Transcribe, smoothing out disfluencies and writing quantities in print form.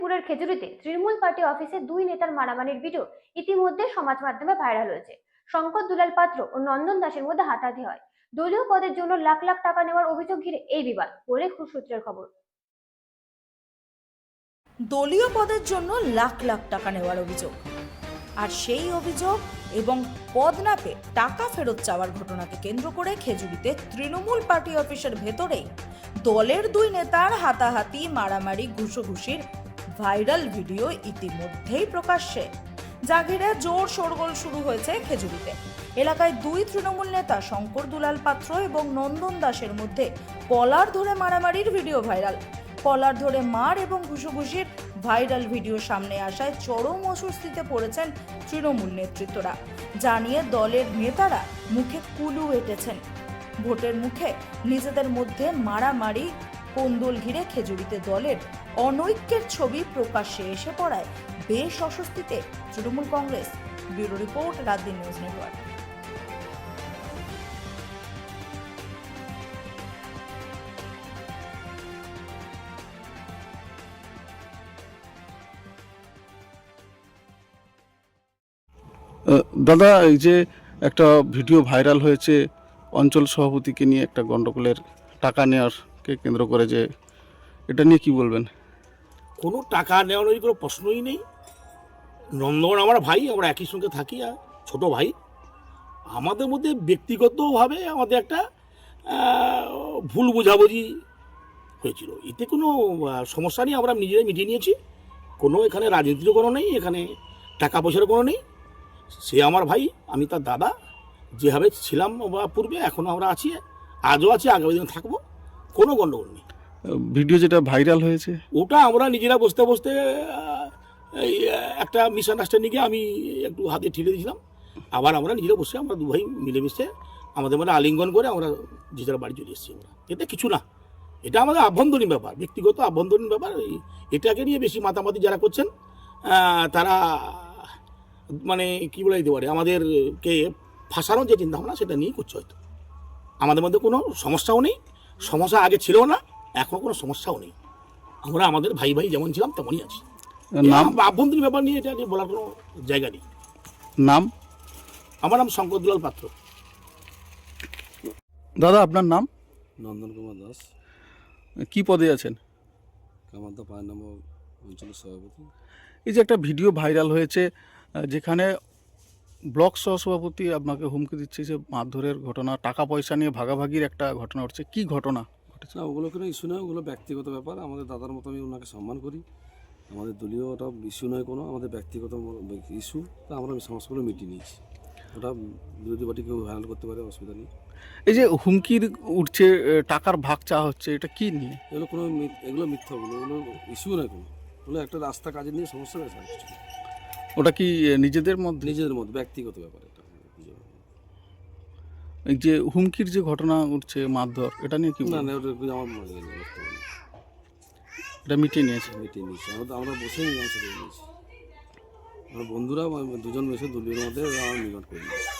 মেদিনীপুরের খেজুরিতে তৃণমূল পার্টি অফিসে দুই নেতার মারামারির ভিডিও ইতিমধ্যে সমাজ মাধ্যমে ভাইরাল হয়েছে। শঙ্কর দুলাল পাত্র ও নন্দন দাসের মধ্যে হাতাহাতি হয়। দলীয় পদের জন্য লাখ লাখ টাকা নেওয়ার অভিযোগ ঘিরে এই বিবাদ বলে সূত্রের খবর। দলীয় পদের জন্য লাখ লাখ টাকা নেওয়ার অভিযোগ, আর সেই অভিযোগ এবং পদ না পেয়ে টাকা ফেরত চাওয়ার ঘটনাকে কেন্দ্র করে খেজুরিতে তৃণমূল পার্টি অফিসের ভেতরেই দলের দুই নেতার হাতাহাতি, মারামারি, ঘুষোঘুষির ভাইরাল ভিডিও ইতিমধ্যেই প্রকাশ্যে, যা ঘিরে জোর শোরগোল শুরু হয়েছে খেজুরিতে। এলাকায় দুই তৃণমূল নেতা শঙ্কর দুলাল পাত্র এবং নন্দন দাসের মধ্যে কলার ধরে মারামারির ভিডিও ভাইরাল। কলার ধরে মার এবং ঘুষোঘুষির ভাইরাল ভিডিও সামনে আসায় চরম অস্বস্তিতে পড়েছেন তৃণমূল নেতৃত্বরা। জানিয়ে দলের নেতারা মুখে কুলু এঁটেছেন। ভোটের মুখে নিজেদের মধ্যে মারামারি, কোন্দল ঘিরে খেজুরিতে দলের অনৈক্যের ছবি প্রকাশ্যে এসে পড়ায় বেশ অস্বস্তিতে Trinamool Congress. Bureau report, রাতদিন news network. দাদা, এই যে একটা ভিডিও ভাইরাল হয়েছে অঞ্চল সভাপতিকে নিয়ে একটা গন্ডগোলের টাকা নেওয়ারকে কেন্দ্র করে, যে এটা নিয়ে কি বলবেন? কোনো টাকা নেওয়ার কোনো প্রশ্নই নেই। নন্দন আমার ভাই, আমরা একই সঙ্গে থাকি, আর ছোট ভাই। আমাদের মধ্যে ব্যক্তিগতভাবে আমাদের একটা ভুল বোঝাবুঝি হয়েছিল, এতে কোনো সমস্যা নেই, আমরা নিজেরাই মিটিয়ে নিয়েছি। কোনো এখানে রাজনীতিরও কোনো নেই, এখানে টাকা পয়সারও কোনো নেই। সে আমার ভাই, আমি তার দাদা। যেভাবে ছিলাম বা পূর্বে, এখনও আমরা আছি, আজও আছি, আগামী দিনে থাকবো। কোনো গণ্ডগোল নেই। ভিডিও যেটা ভাইরাল হয়েছে ওটা আমরা নিজেরা বসতে বসতে এই একটা মিসআন্ডারস্ট্যান্ডিংয়ে আমি একটু হাতে ঠেলে দিয়েছিলাম। আবার আমরা নিজেরা বসে আমরা দু ভাই মিলেমিশে আমাদের মানে আলিঙ্গন করে আমরা যে যার বাড়ি চলে এসেছি। আমরা এতে কিছু না, এটা আমাদের আভ্যন্তরীণ ব্যাপার, ব্যক্তিগত আভ্যন্তরীণ ব্যাপার। এটাকে নিয়ে বেশি মাতামাতি যারা করছেন তারা মানে কী বলে দিতে পারে, আমাদেরকে ফাঁসানোর যে চিন্তাভাবনা সেটা নিয়েই করছে। হয়তো আমাদের মধ্যে কোনো সমস্যাও নেই, সমস্যা আগে ছিল না, এখন কোনো সমস্যাও নেই। আমরা আমাদের ভাই ভাই যেমন ছিলাম তেমনই আছি। নাম, আভ্যন্তরীণ ব্যাপার নিয়ে এটা নিয়ে বলার কোনো জায়গা নেই। নাম? আমার নাম শঙ্কর দুলাল পাত্র। দাদা, আপনার নাম? নন্দন কুমার দাস। কি পদে আছেন? কামারদা 5 নম্বর অঞ্চলের সভাপতি। এই যে একটা ভিডিও ভাইরাল হয়েছে যেখানে ব্লক সহসভাপতি আপনাকে হুমকি দিচ্ছে, যে মারধরের ঘটনা, টাকা পয়সা নিয়ে ভাগাভাগির একটা ঘটনা ঘটছে, কি ঘটনা ঘটেছে? না, ওগুলো কোনো ইস্যু নয়, ওগুলো ব্যক্তিগত ব্যাপার। আমাদের দাদার মতো আমি ওনাকে সম্মান করি। আমাদের দলীয় ওটা ইস্যু নয়, কোনো আমাদের ব্যক্তিগত ইস্যু। তা আমরা সমস্যাগুলো মিটিয়ে নিয়েছি। ওটা বিরোধী পার্টি কেউ হ্যান্ডেল করতে পারে, অসুবিধা নেই। এই যে হুমকির উঠছে, টাকার ভাগ চাওয়া হচ্ছে, এটা কি নিয়ে? এগুলো মিথ্যা, ওগুলো ইস্যু নয় কোনো। ওগুলো একটা রাস্তা কাজের নিয়ে সমস্যা রয়েছে। ওটা কি নিজেদের মধ্যে? নিজেদের মধ্যে ব্যক্তিগত ব্যাপার এটা। এই যে হুমকির যে ঘটনা উঠছে, মারধর, এটা নিয়ে কি? না, ওটা আমার এটা মিটিয়ে নিয়েছে? মিটিয়ে নিয়েছি আমরা বসে নিয়েছি। আমার বন্ধুরা দুজন মিশে দলীয় মধ্যে আমার নিকট করে নিয়েছি।